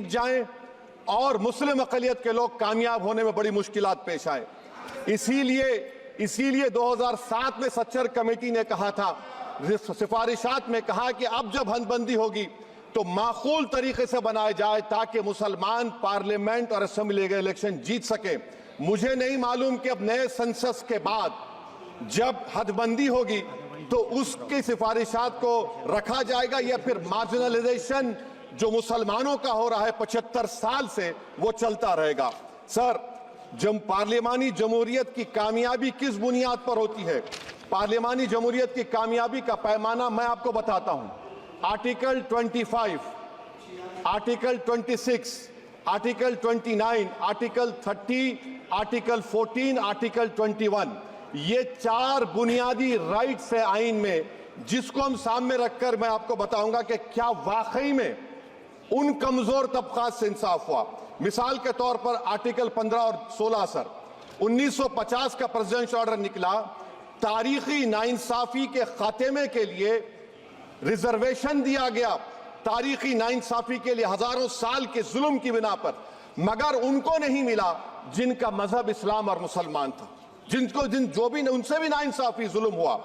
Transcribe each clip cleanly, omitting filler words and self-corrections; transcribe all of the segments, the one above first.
जाएं और मुस्लिम अक़लियत के लोग कामयाब होने में बड़ी मुश्किलात पेश आए। इसीलिए 2007 में सच्चर कमेटी ने कहा था, सिफारिशात में कहा कि अब जब हदबंदी होगी तो माकूल तरीके से बनाए जाए ताकि मुसलमान पार्लियामेंट और असेंबली के इलेक्शन जीत सके। मुझे नहीं मालूम कि अब नए सेंसस के बाद जब हदबंदी होगी तो उसकी सिफारिशात को रखा जाएगा या फिर मार्जिनलाइजेशन जो मुसलमानों का हो रहा है 75 साल से वो चलता रहेगा। सर, जब पार्लियामानी जमहूरियत की कामयाबी किस बुनियाद पर होती है? पार्लियामानी जमहूरियत की कामयाबी का पैमाना मैं आपको बताता हूं। Article 25, article 26, article 29, article 30, article 14, article 21, ये 4 बुनियादी राइट्स है आईन में, जिसको हम सामने रखकर मैं आपको बताऊंगा कि क्या वाकई में उन कमजोर तबकात से इंसाफ हुआ। मिसाल के तौर पर आर्टिकल 15 और 16 सर, 1950 का प्रेसिडेंशियल ऑर्डर निकला, तारीखी नाइंसाफी के खात्मे के लिए रिजर्वेशन दिया गया, तारीखी नाइंसाफी के लिए हजारों साल के जुल्म की बिना पर, मगर उनको नहीं मिला जिनका मजहब इस्लाम और मुसलमान था, जो भी उनसे भी नाइंसाफी जुल्म हुआ।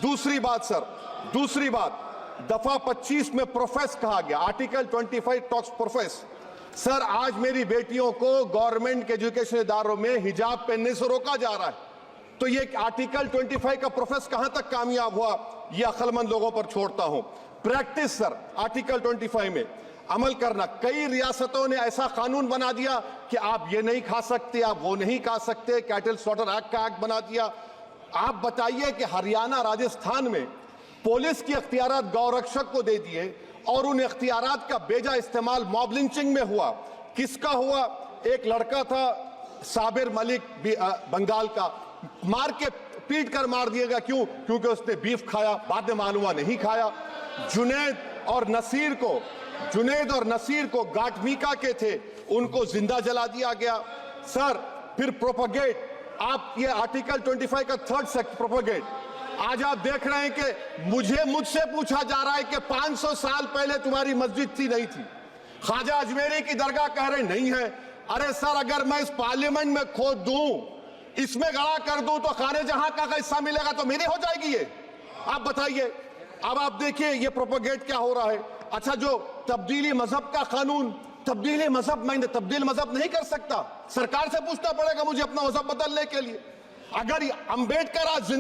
दूसरी बात सर, दूसरी बात, दफा 25 में प्रोफेस कहा गया, आर्टिकल 25 टॉक्स प्रोफेस। सर, आज मेरी बेटियों को गवर्नमेंट के एजुकेशन इदारों में हिजाब पहनने से रोका जा रहा है, तो ये आर्टिकल 25 का प्रोफेस कहां तक कामयाब हुआ, ये अक्लमंद लोगों पर छोड़ता हूं। प्रैक्टिस सर, आर्टिकल 25 में अमल करना। कई रियासतों ने ऐसा कानून बना दिया कि आप ये नहीं खा सकते, आप वो नहीं खा सकते, कैटल स्लॉटर एक्ट का एक्ट बना दिया। आप बताइए कि हरियाणा, राजस्थान में पुलिस की अख्तियारात गौरक्षक को दे दिए और उन अख्तियारात का बेजा इस्तेमाल मॉब लिंचिंग में हुआ। किसका हुआ? एक लड़का था साबिर मलिक बंगाल का, मार के पीट कर मार दिया गया। क्यों? क्योंकि उसने बीफ खाया, बाद में मालूम हुआ नहीं खाया। जुनैद और नसीर को गाटमीका के थे, उनको जिंदा जला दिया गया। सर, फिर प्रोपगेट, आप ये आर्टिकल 25 का 3rd सेक्शन प्रोपगेट, आज आप देख रहे हैं कि मुझसे पूछा जा रहा है कि 500 साल पहले तुम्हारी मस्जिद थी, नहीं थी। ख्वाजा अजमेरी की दरगाह कह रहे नहीं है। अरे सर, अगर मैं इस पार्लियामेंट में खोद दूं, इसमें गड़ा कर दूं, तो खाने जहां का हिस्सा मिलेगा तो मेरी हो जाएगी ये। आप बताइए। अब आप देखिए ये प्रोपगेट क्या हो रहा है। अच्छा, जो तब्दीली मजहब का कानून, तब्दीली मजहब, मैं तब्दील मजहब नहीं कर सकता, सरकार से पूछना पड़ेगा मुझे अपना मजहब बदलने के लिए। अगर अंबेडकर आज